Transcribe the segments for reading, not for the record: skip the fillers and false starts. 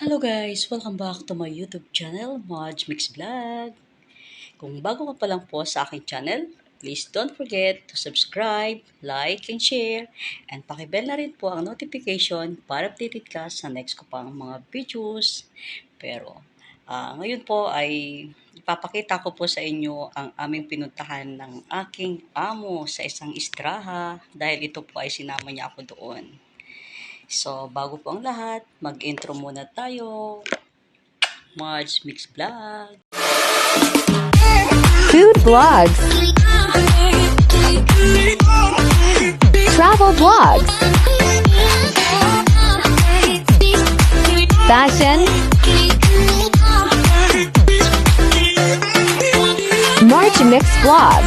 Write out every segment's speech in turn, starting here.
Hello guys! Welcome back to my YouTube channel, Modge Mix Vlog. Kung bago ka pa lang po sa aking channel, please don't forget to subscribe, like, and share, and pakibell na rin po ang notification para updated ka sa next ko pang mga videos. Pero ngayon po ay ipapakita ko po sa inyo ang aming pinuntahan ng aking amo sa isang istraha dahil ito po ay sinama niya ako doon. So, bago po ang lahat, mag-intro muna tayo. Modge Mix Vlog. Food vlogs, travel vlogs, fashion, March Mix vlog.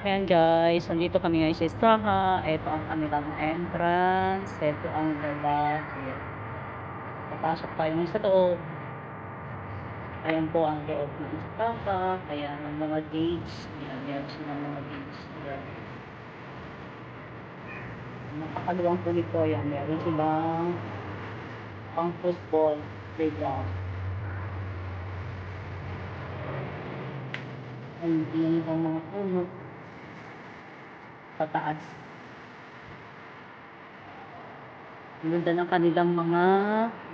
Ayan guys, nandito kami ngayon sa istraha. Ito ang kanilang entrance. Ito ang lalaki. Papasok tayo ng sa loob. Ayan po ang loob ng istraha. Ayan ang mga gates. Ayan, meron silang mga gates. Ayan. Napakaluwang po nito. Ayan, meron silang pang football playground. Ayan ang mga puno pataas. Ang ganda ng kanilang mga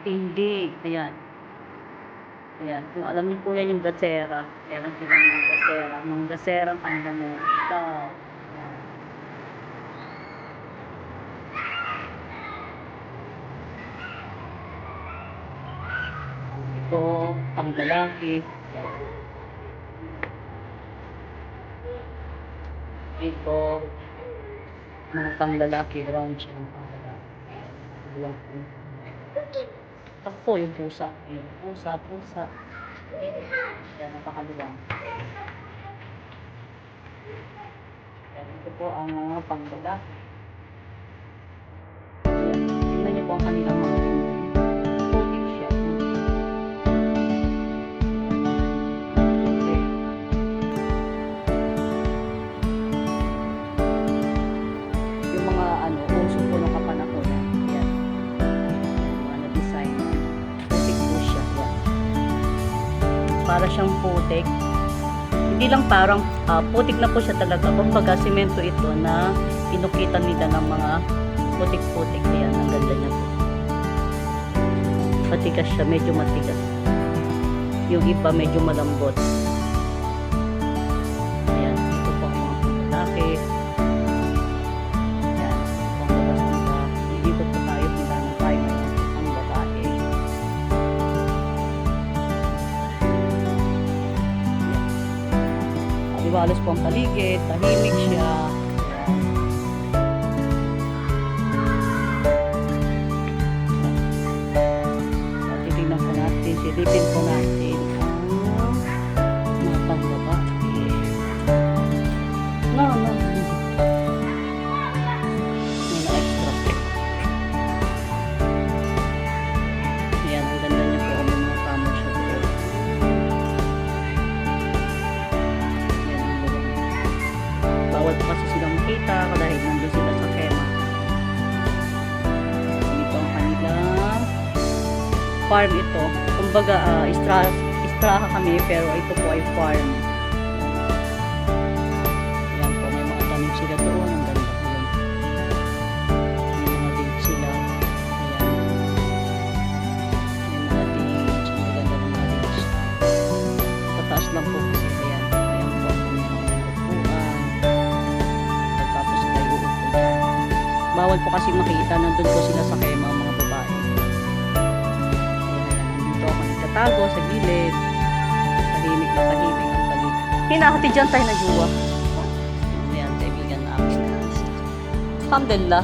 tindig. Ayan. Ayan. Kung alam niyo po yan yung gasera. Meron silang mga gasera. Mga gasera ang kanilang mga ito. Ayan. Ito, pang lalaki. Ito, mga pang lalaki. Lounge ng pang lalaki. Ito po yung pusa. Ayan, pusa. Ayan, napakaluwang. Ayan, ito po ang mga pang lalaki. Ayan, tingnan niyo po ang kanilang mga putik siya. Yung mga uso po ng kapanahonan. Ayan. Yung mga na-design. Putik po siya. Ayan. Para siyang putik. Hindi lang parang putik na po siya talaga. Kumbaga, simento ito na pinukitan nila ng mga putik-putik. Ayan, ang ganda niya po. Matigas siya, medyo matigas. Yung iba medyo malambot. Ayan, ito po ang mga lalaki. Ayan, ito ang labas nila. Iikot po tayo kung saan tayo ang babae. Aliwalas po ang paligid, tahimik siya. Titignan po natin, silipin po natin ang mga pangbabae. No. May na-extra po. Ayan, ang ganda niya po. May mga kamo siya po. Bawal po kasi silang makita dahil nandun sila sa kema. Ito ang kanilang farm ito. Kumbaga, istraha kami pero ito po ay farm. Ayan po, may mga tanim sila doon. Ang ganda po yun. May mga date sila. Ayan. May mga dates. Ang ganda ng mga dates. Pataas lang po kasi. Ayan. Ayan po. May mga upuan. bawal po kasi makita. Nandun po sila sa kema, mga babae. Ayan, nandito ako nagtatago sa gilid. Tahimik na tahimik ang paligid. Hinahati dyan tayo na juwa. Ayan, kaibigan namin. Alhamdulillah.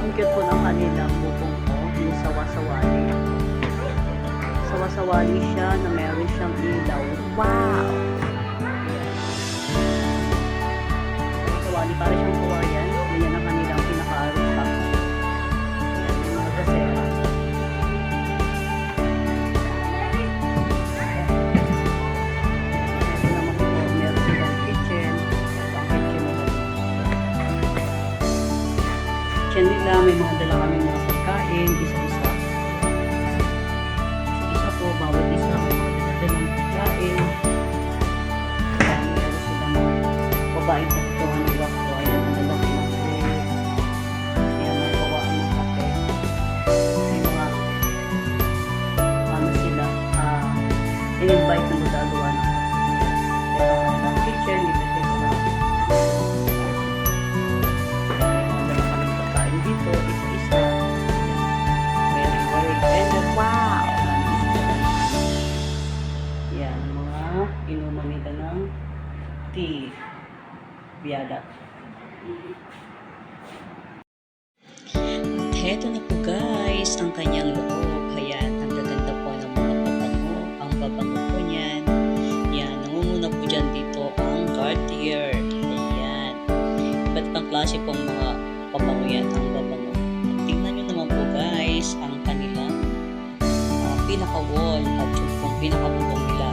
Ang cute po ng kanilang bubong ko. Yung sawasawali. Sawasawali siya na meron siyang ilaw. Wow! Sawasawali para siyang kawayan. Ganyan ang kanilang pinaka-rooftop. Ayan, yung mga gasera. Ito naman po, meron silang kitchen. Ang kitchen nila. Kitchen nila, may mga dala kami mga pagkain, isa-isa. Isa po, bawat isa, may mga dala-dalang pagkain. Ayan, meron silang babaeng pagkuhan ng wakto. Ayan, ang lalaki ng plate. Ayan, magpawaan ng kape. May mga, ano sila, in-invite na magagawa ng kape. Ayan, ang kanilang kitchen, dito siya sa dala kami pagkain dito, isa-isa. Meron work. And then, wow! Yan, mga inuman nila ng tea. Biyadak. At heto na po guys, ang kanyang loob. Ayan, ang gaganda po ng mga pabango. Ang babango po niyan. Yan, nangunguna po dyan dito ang Cartier. Ayan. Iba't pang klase pong mga pabango yan, ang babango. At tingnan nyo naman po guys, ang kanilang pinaka-wall at yung pong pinaka-bubong nila.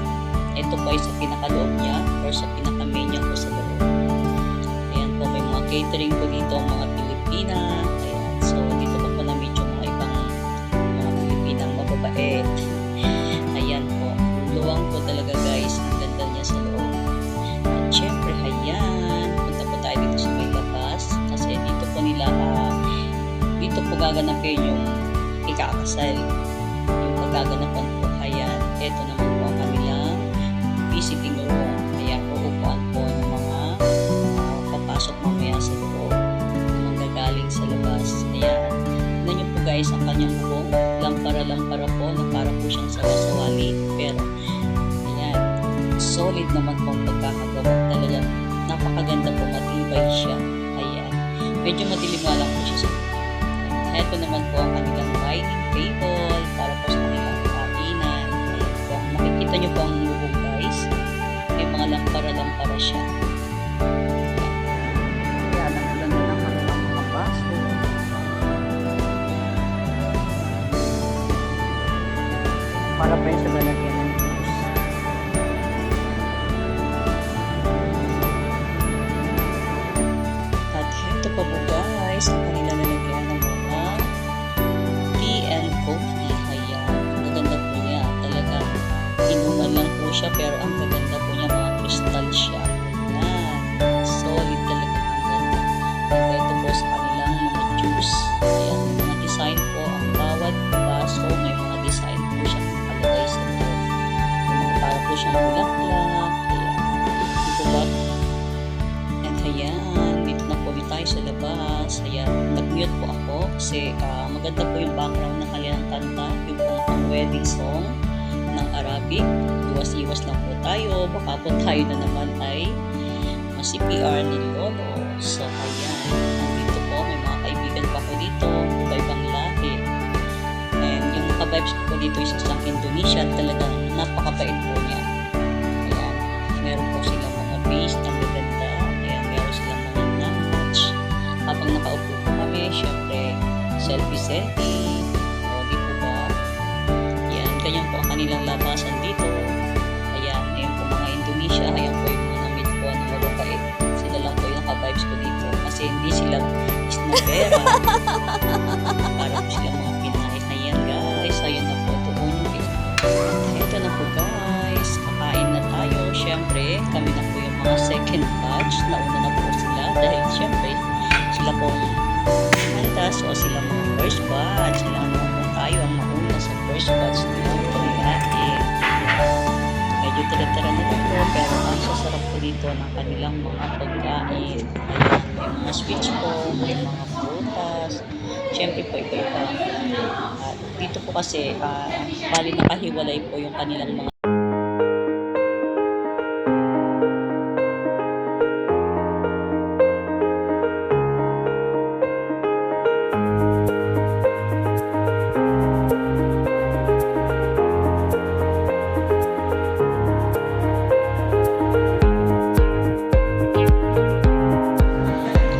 Ito po ay sa pinaka-loob niya or sa pinaka-main niya po sa loob. Ayan po, may mga catering po dito, mga Pilipina. Ayan, so dito po po na-medyo mga ibang mga Pilipinang mababait. Ayan po, luwang po talaga guys, ang ganda niya sa loob. At syempre, ayan, punta po tayo dito sa may labas kasi dito po nila, dito po gaganapin yung ikakasal. Yung pagaganapan po, ayan, ito naman po ang kanilang visiting room. Ayan, uupuan po ng mga papasok mamaya sa loob, ng gagaling sa labas. Ayan, tignan nyo po guys ang kanyang bubong. Lampara-lampara po, na para po siyang sawasawali. Pero, ayan, solid naman po ang pagkakagawa. Talagang napakaganda po, matibay siya. Ayan, medyo madilim nga lang po siya sa loob. Ito naman po ang kanilang dining table para po sa kanilang kainan. Ayan po, makikita nyo po ang bubong guys. May mga lampara-lampara siya. Ayan, ang ganda ng kanilang mga baso. Para pa yung sa lalagyan ng juice. At ito pa po guys, ang kanilang lalagyan ng mga tea and coffee. Ayan, ang gaganda po niya. Talagang inuman lang po siya pero ang gaganda po niya, mga crystal siya. Ayan, solid talaga ang ganda. At ito po sa kanilang mga juice. Ayan, may mga design po ang bawat baso. May mga design po siya nakalagay sa loob. May mga para po siyang bulaklak. Ayan, dito ba? And ayan, dito na po tayo sa labas. Ayan, nag-mute po ako kasi maganda po yung background ng kanilang kanta, yung pang wedding song ng Arabic. Iwas-iwas lang po tayo, baka po tayo na naman ay ma-CPR ni Lolo. So ayan, nandito po, may mga kaibigan pa ko dito, iba-ibang lahi. And yung ka-vibes ko po dito is isang Indonesia, talagang napakabait po niya. Ayan, meron po silang mga base na maganda. Ayan, meron silang mga notch. Habang nakaupo po kami, syempre, selfie-selfie. O, di po ba? Ayan, ganyan po ang kanilang labasan dito. Ayan, ayun po mga Indonesia. Ayan po yung mga na-meet ko na mababait. Sila lang po yung naka-vibes ko dito. Kasi hindi sila snobera. Para po sila mga Pinay. Ayan guys, ayun na po. Tuon yung ito na po guys. Kakain na tayo. Syempre, kami na po yung mga second batch. Nauna na po sila. Dahil syempre, sila po mantas o sila mga first batch. Sila naman po tayo ang mauna sa first batch nila. Medyo tira-tira na lang po, pero ang sasarap po dito ng kanilang mga pagkain. Ayan, may mga sweets po, may mga prutas, syempre po iba-iba. At dito po kasi, bali nakahiwalay po yung kanilang mga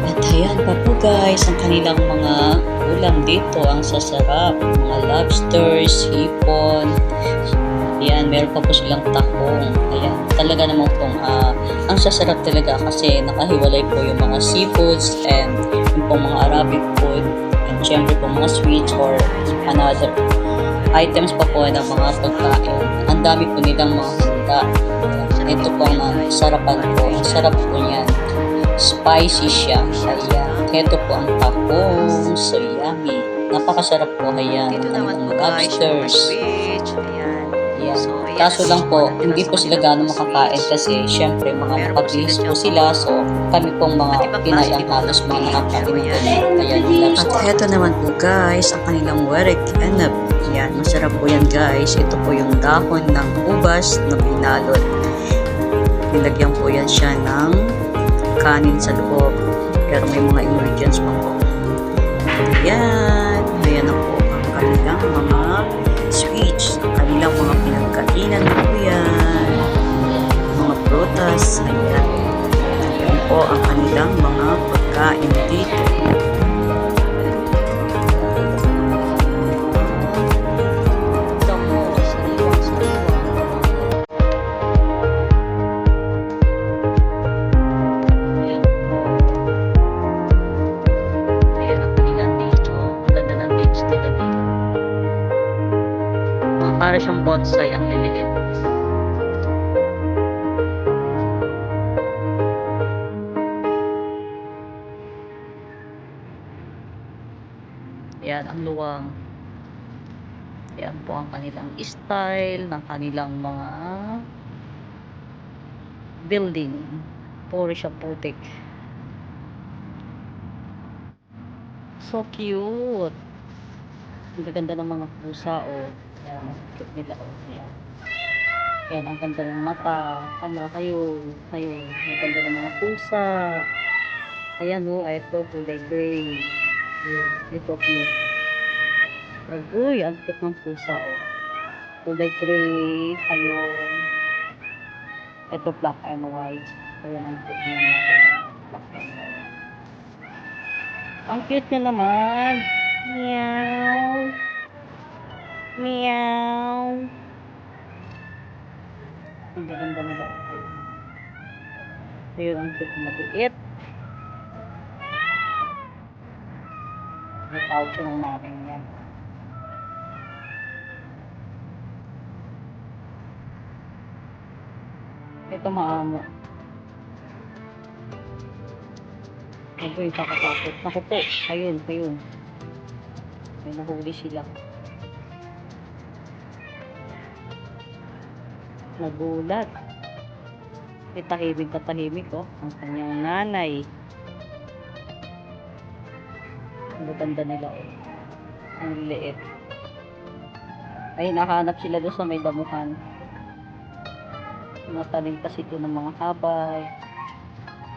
At ayan pa po guys, ang kanilang mga ulam dito, ang sasarap, mga lobsters, hipon, ayan, meron pa po silang tahong, ayan, talaga naman pong, ang sasarap talaga kasi nakahiwalay po yung mga seafoods and yung pong mga Arabic food, and syempre po mga sweets or another items pa po ng mga pagkain. Ang dami po nilang mga handa. Ito po ang sarapan po, ang sarap po niyan. Spicy siya. Ayan. Ito po ang tahong. So yummy. Napakasarap po. Ayan. Dito naman po Ang guys, yung mga lobsters. sweets. Ayan. Ayan. So, ayan. Kaso lang po, Natira hindi sa po sila kanilang gano'ng mga makakain sweets. kasi syempre mga Meron po nakabihis sila po dyan. sila. So kami pong mga Iba't Pinay klase ang po halos ng mga beef. nakakain Pero po. yan. Ayan, At lobster. heto naman po guys, ang kanilang werek enab. Yan, masarap po yan guys. Ito po yung dahon ng ubas na binalot. Nilagyan po yan siya ng kanin sa loob. Pero may mga ingredients pa po. Yan. Ayan na po ang kanilang mga sweets. Ang kanilang mga pinagkainan na po yan. Mga prutas. Ayan. Yan po ang kanilang mga pagkain dito. Para siyang bonsai ang liliit. Yan ang luwang. Yan po ang kanilang style ng kanilang mga building. Puro siya putik. So cute. Ang gaganda ng mga pusa, oh. Yan, ang cute nila, oh. Yan. Yan, ang ganda ng mata. Ano, kayo. Ang ganda ng mga pusa. Ayan, oh. Ito, kulay gray. Ito, cute. Uy, ang cute ng pusa, oh. Kulay gray. Ayun. Ito, black and white. Ayan, ang cute niya. Black and white. Ang cute niya naman. Meow. Meow. Ang ganda nila. Ayun, ang cute na maliit. May pouch ng namin yan. Ito maamo. Agoy, kakatakot. Naku po. Ayun. May nahuli sila. Nagulat. May tahimik, oh. Ang kanyang nanay. Ang ganda nila, oh. Ang liit. Ay, nakahanap sila doon sa may damuhan. Matalim kasi ito ng mga habay.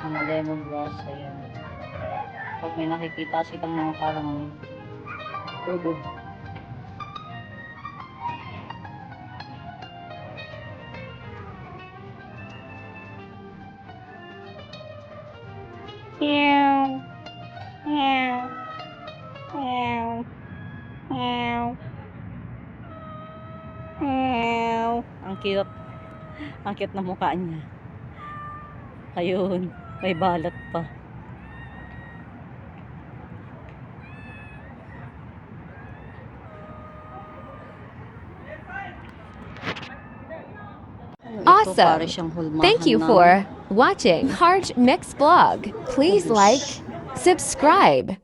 Mga lemongrass. Ayan. Pag may nakikita silang mga parang tubo. Meow. Meow. Meow. Meow. Meow. Ang cute. Ang cute na mukha niya. Ayun. May balat pa. Ito, para Awesome. siyang hulmahan Thank you ng- for watching Heart Mix Vlog. Please like, subscribe,